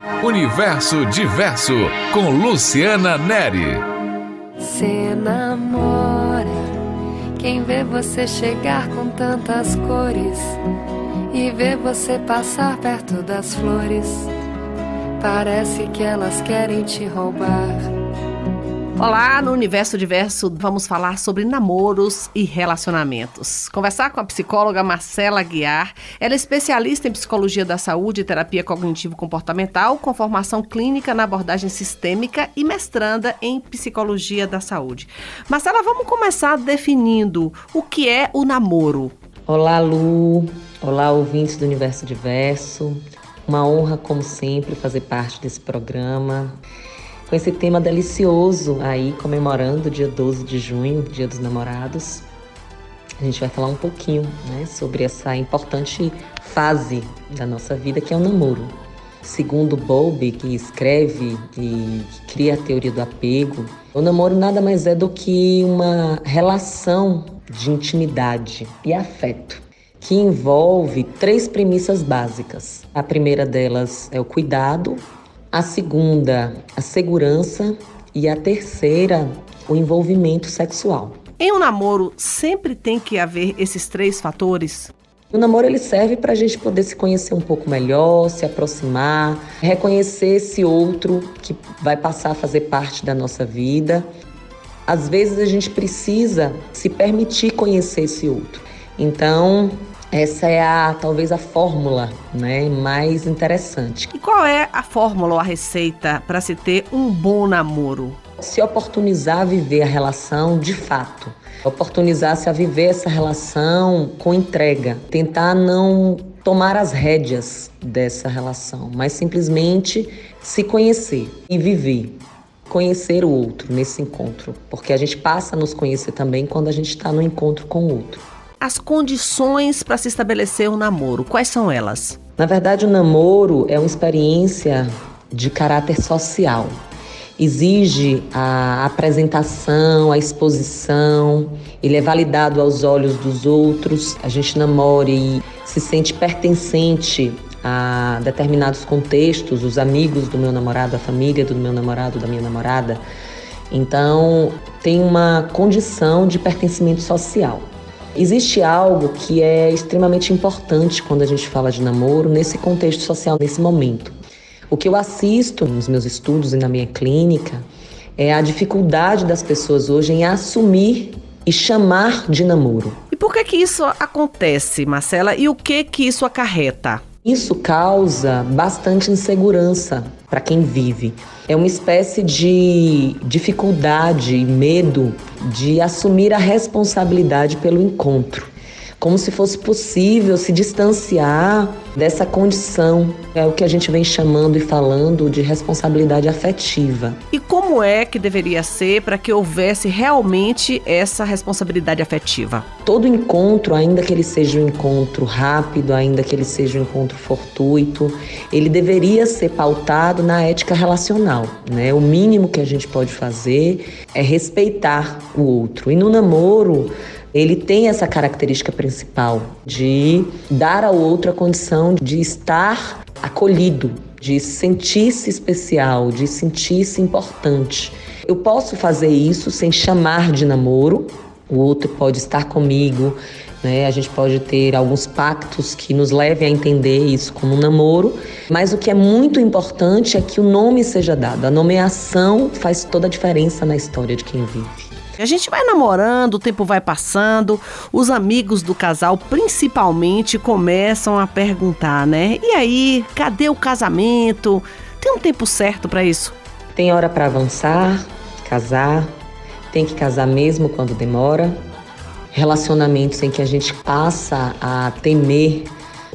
Universo Diverso, com Luciana Neri. Cê namora quem vê você chegar com tantas cores e vê você passar perto das flores. Parece que elas querem te roubar. Olá, no Universo Diverso vamos falar sobre namoros e relacionamentos. Conversar com a psicóloga Marcela Aguiar. Ela é especialista em psicologia da saúde e terapia cognitivo-comportamental, com formação clínica na abordagem sistêmica e mestranda em psicologia da saúde. Marcela, vamos começar definindo o que é o namoro. Olá, Lu. Olá, ouvintes do Universo Diverso. Uma honra, como sempre, fazer parte desse programa. Com esse tema delicioso aí, comemorando o dia 12 de junho, Dia dos Namorados. A gente vai falar um pouquinho, sobre essa importante fase da nossa vida, que é o namoro. Segundo Bowlby, que escreve e cria a teoria do apego, o namoro nada mais é do que uma relação de intimidade e afeto, que envolve 3 premissas básicas. A primeira delas é o cuidado, a segunda, a segurança, e a terceira, o envolvimento sexual. Em um namoro, sempre tem que haver esses 3 fatores? O namoro ele serve para a gente poder se conhecer um pouco melhor, se aproximar, reconhecer esse outro que vai passar a fazer parte da nossa vida. Às vezes a gente precisa se permitir conhecer esse outro. Então, essa é talvez a fórmula, mais interessante. E qual é a fórmula ou a receita para se ter um bom namoro? Se oportunizar a viver a relação de fato. Oportunizar-se a viver essa relação com entrega. Tentar não tomar as rédeas dessa relação, mas simplesmente se conhecer e viver. Conhecer o outro nesse encontro. Porque a gente passa a nos conhecer também quando a gente está no encontro com o outro. As condições para se estabelecer um namoro, quais são elas? Na verdade, o namoro é uma experiência de caráter social. Exige a apresentação, a exposição, ele é validado aos olhos dos outros. A gente namora e se sente pertencente a determinados contextos, os amigos do meu namorado, a família do meu namorado, da minha namorada. Então, tem uma condição de pertencimento social. Existe algo que é extremamente importante quando a gente fala de namoro nesse contexto social, nesse momento. O que eu assisto nos meus estudos e na minha clínica é a dificuldade das pessoas hoje em assumir e chamar de namoro. E por que isso acontece, Marcela? E o que isso acarreta? Isso causa bastante insegurança para quem vive. É uma espécie de dificuldade e medo de assumir a responsabilidade pelo encontro. Como se fosse possível se distanciar dessa condição. É o que a gente vem chamando e falando de responsabilidade afetiva. E como é que deveria ser para que houvesse realmente essa responsabilidade afetiva? Todo encontro, ainda que ele seja um encontro rápido, ainda que ele seja um encontro fortuito, ele deveria ser pautado na ética relacional, O mínimo que a gente pode fazer é respeitar o outro. E no namoro, ele tem essa característica principal de dar ao outro a condição de estar acolhido, de sentir-se especial, de sentir-se importante. Eu posso fazer isso sem chamar de namoro, o outro pode estar comigo, A gente pode ter alguns pactos que nos levem a entender isso como um namoro, mas o que é muito importante é que o nome seja dado. A nomeação faz toda a diferença na história de quem vive. A gente vai namorando, o tempo vai passando, os amigos do casal principalmente começam a perguntar, E aí, cadê o casamento? Tem um tempo certo para isso? Tem hora para avançar, casar, tem que casar mesmo quando demora. Relacionamentos em que a gente passa a temer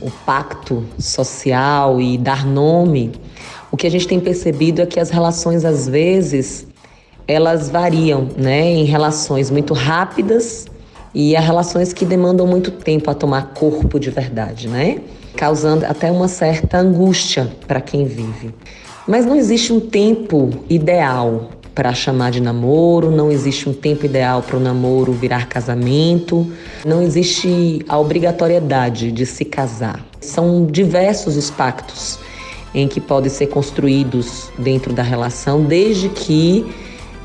o pacto social e dar nome. O que a gente tem percebido é que as relações, às vezes, elas variam, em relações muito rápidas e há relações que demandam muito tempo a tomar corpo de verdade, Causando até uma certa angústia para quem vive. Mas não existe um tempo ideal para chamar de namoro, não existe um tempo ideal para o namoro virar casamento, não existe a obrigatoriedade de se casar. São diversos os pactos em que podem ser construídos dentro da relação, desde que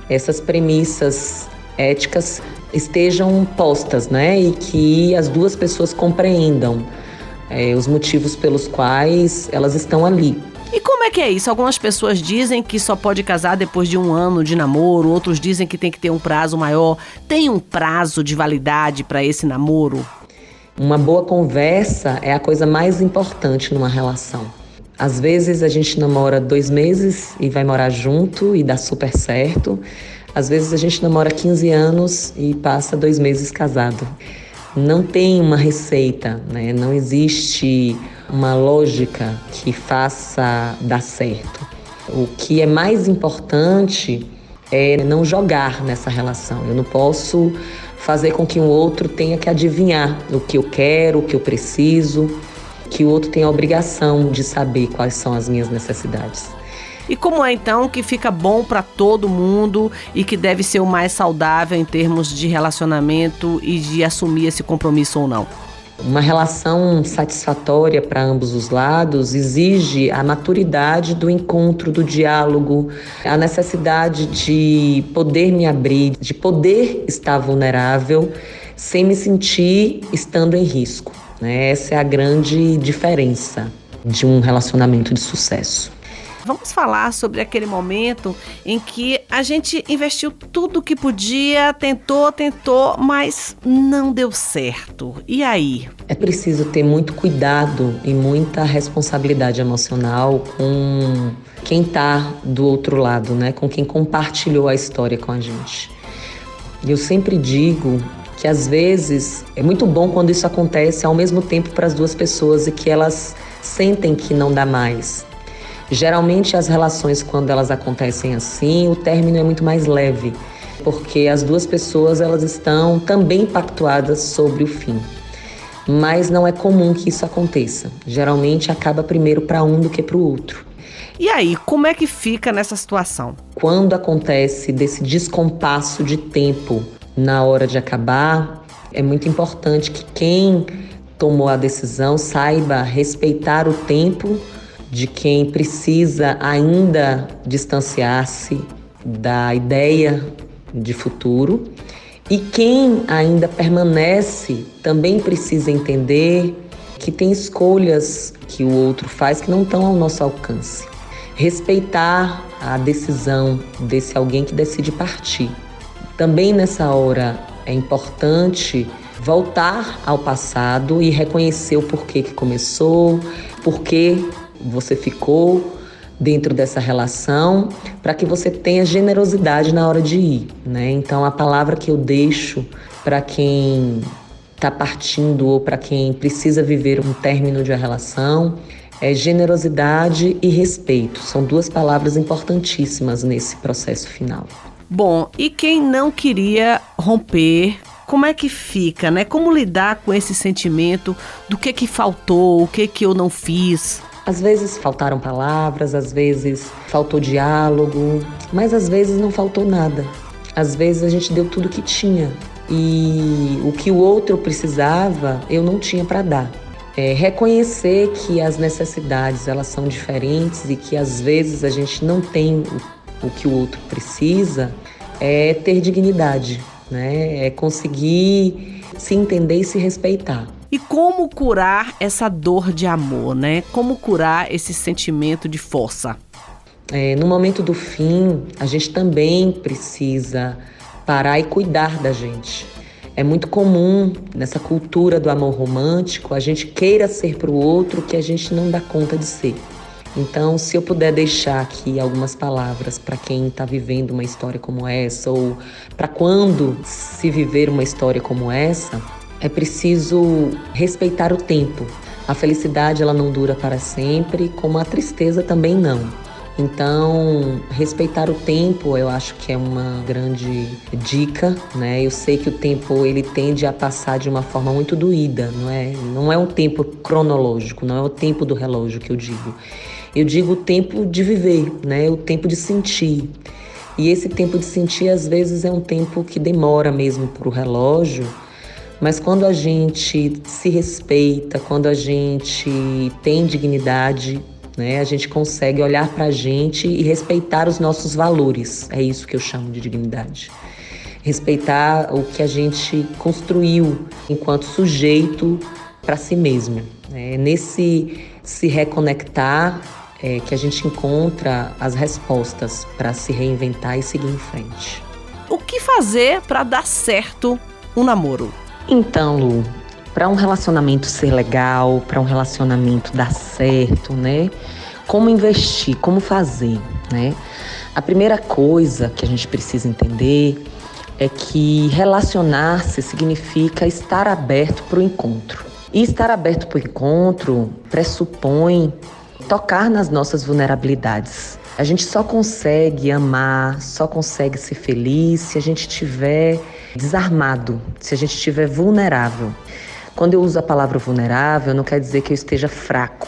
essas premissas éticas estejam postas, né? E que as duas pessoas compreendam os motivos pelos quais elas estão ali. E como é que é isso? Algumas pessoas dizem que só pode casar depois de 1 ano de namoro, outros dizem que tem que ter um prazo maior. Tem um prazo de validade para esse namoro? Uma boa conversa é a coisa mais importante numa relação. Às vezes a gente namora 2 meses e vai morar junto e dá super certo. Às vezes a gente namora 15 anos e passa 2 meses casado. Não tem uma receita, né? Não existe uma lógica que faça dar certo. O que é mais importante é não jogar nessa relação. Eu não posso fazer com que o outro tenha que adivinhar o que eu quero, o que eu preciso, que o outro tenha a obrigação de saber quais são as minhas necessidades. E como é então que fica bom para todo mundo e que deve ser o mais saudável em termos de relacionamento e de assumir esse compromisso ou não? Uma relação satisfatória para ambos os lados exige a maturidade do encontro, do diálogo, a necessidade de poder me abrir, de poder estar vulnerável sem me sentir estando em risco, né? Essa é a grande diferença de um relacionamento de sucesso. Vamos falar sobre aquele momento em que a gente investiu tudo que podia, tentou, mas não deu certo. E aí? É preciso ter muito cuidado e muita responsabilidade emocional com quem está do outro lado, né? Com quem compartilhou a história com a gente. Eu sempre digo que às vezes é muito bom quando isso acontece ao mesmo tempo para as duas pessoas e que elas sentem que não dá mais. Geralmente as relações, quando elas acontecem assim, o término é muito mais leve, porque as duas pessoas elas estão também pactuadas sobre o fim. Mas não é comum que isso aconteça. Geralmente acaba primeiro para um do que para o outro. E aí, como é que fica nessa situação? Quando acontece desse descompasso de tempo na hora de acabar, é muito importante que quem tomou a decisão saiba respeitar o tempo de quem precisa ainda distanciar-se da ideia de futuro, e quem ainda permanece também precisa entender que tem escolhas que o outro faz que não estão ao nosso alcance. Respeitar a decisão desse alguém que decide partir. Também nessa hora é importante voltar ao passado e reconhecer o porquê que começou, porquê você ficou dentro dessa relação, para que você tenha generosidade na hora de ir, né? Então, a palavra que eu deixo para quem está partindo ou para quem precisa viver um término de uma relação é generosidade e respeito. São 2 palavras importantíssimas nesse processo final. Bom, e quem não queria romper, como é que fica, né? Como lidar com esse sentimento do que faltou, o que eu não fiz? Às vezes faltaram palavras, às vezes faltou diálogo, mas às vezes não faltou nada. Às vezes a gente deu tudo que tinha e o que o outro precisava eu não tinha para dar. Reconhecer que as necessidades elas são diferentes e que às vezes a gente não tem o que o outro precisa é ter dignidade, né? É conseguir se entender e se respeitar. E como curar essa dor de amor, né? Como curar esse sentimento de força? No momento do fim, a gente também precisa parar e cuidar da gente. É muito comum nessa cultura do amor romântico a gente queira ser para o outro o que a gente não dá conta de ser. Então, se eu puder deixar aqui algumas palavras para quem está vivendo uma história como essa ou para quando se viver uma história como essa, é preciso respeitar o tempo. A felicidade ela não dura para sempre, como a tristeza também não. Então, respeitar o tempo eu acho que é uma grande dica, né? Eu sei que o tempo ele tende a passar de uma forma muito doída, não é? Não é um tempo cronológico, não é o tempo do relógio que eu digo. Eu digo o tempo de viver, né? O tempo de sentir. E esse tempo de sentir às vezes é um tempo que demora mesmo para o relógio. Mas quando a gente se respeita, quando a gente tem dignidade, né? A gente consegue olhar pra gente e respeitar os nossos valores. É isso que eu chamo de dignidade. Respeitar o que a gente construiu enquanto sujeito para si mesmo. Nesse se reconectar que a gente encontra as respostas para se reinventar e seguir em frente. O que fazer para dar certo um namoro? Então, Lu, para um relacionamento ser legal, para um relacionamento dar certo, né? Como investir, como fazer, né? A primeira coisa que a gente precisa entender é que relacionar-se significa estar aberto para o encontro. E estar aberto para o encontro pressupõe tocar nas nossas vulnerabilidades. A gente só consegue amar, só consegue ser feliz se a gente estiver desarmado, se a gente estiver vulnerável. Quando eu uso a palavra vulnerável, não quer dizer que eu esteja fraco,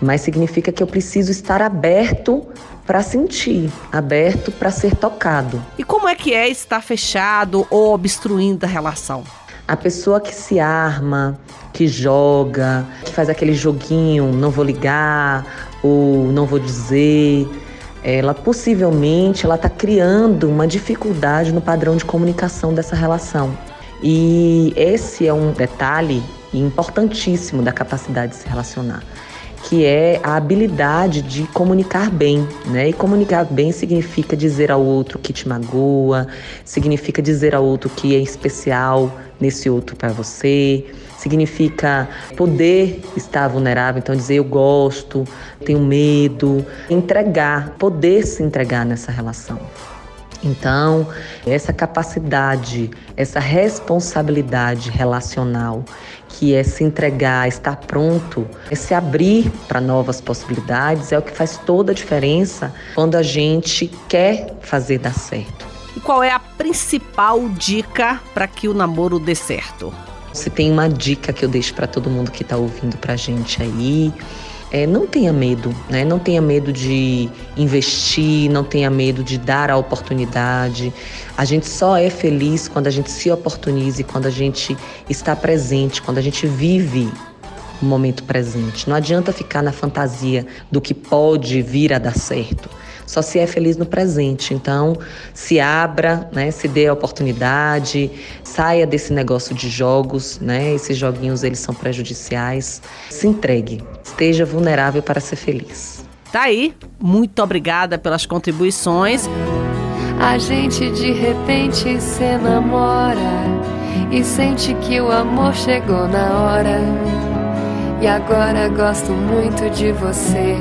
mas significa que eu preciso estar aberto para sentir, aberto para ser tocado. E como é que é estar fechado ou obstruindo a relação? A pessoa que se arma, que joga, que faz aquele joguinho, não vou ligar ou não vou dizer, ela possivelmente está criando uma dificuldade no padrão de comunicação dessa relação. E esse é um detalhe importantíssimo da capacidade de se relacionar, que é a habilidade de comunicar bem, né? E comunicar bem significa dizer ao outro que te magoa, significa dizer ao outro que é especial nesse outro para você, significa poder estar vulnerável, então dizer eu gosto, tenho medo, entregar, poder se entregar nessa relação. Então, essa capacidade, essa responsabilidade relacional, que é se entregar, estar pronto, é se abrir para novas possibilidades, é o que faz toda a diferença quando a gente quer fazer dar certo. E qual é a principal dica para que o namoro dê certo? Se tem uma dica que eu deixo para todo mundo que está ouvindo pra gente aí, não tenha medo, né? Não tenha medo de investir, não tenha medo de dar a oportunidade. A gente só é feliz quando a gente se oportuniza e quando a gente está presente, quando a gente vive o momento presente. Não adianta ficar na fantasia do que pode vir a dar certo. Só se é feliz no presente. Então, se abra, né? Se dê a oportunidade, saia desse negócio de jogos, né? Esses joguinhos, eles são prejudiciais. Se entregue, esteja vulnerável para ser feliz. Tá aí, muito obrigada pelas contribuições. A gente de repente se namora e sente que o amor chegou na hora. E agora gosto muito de você.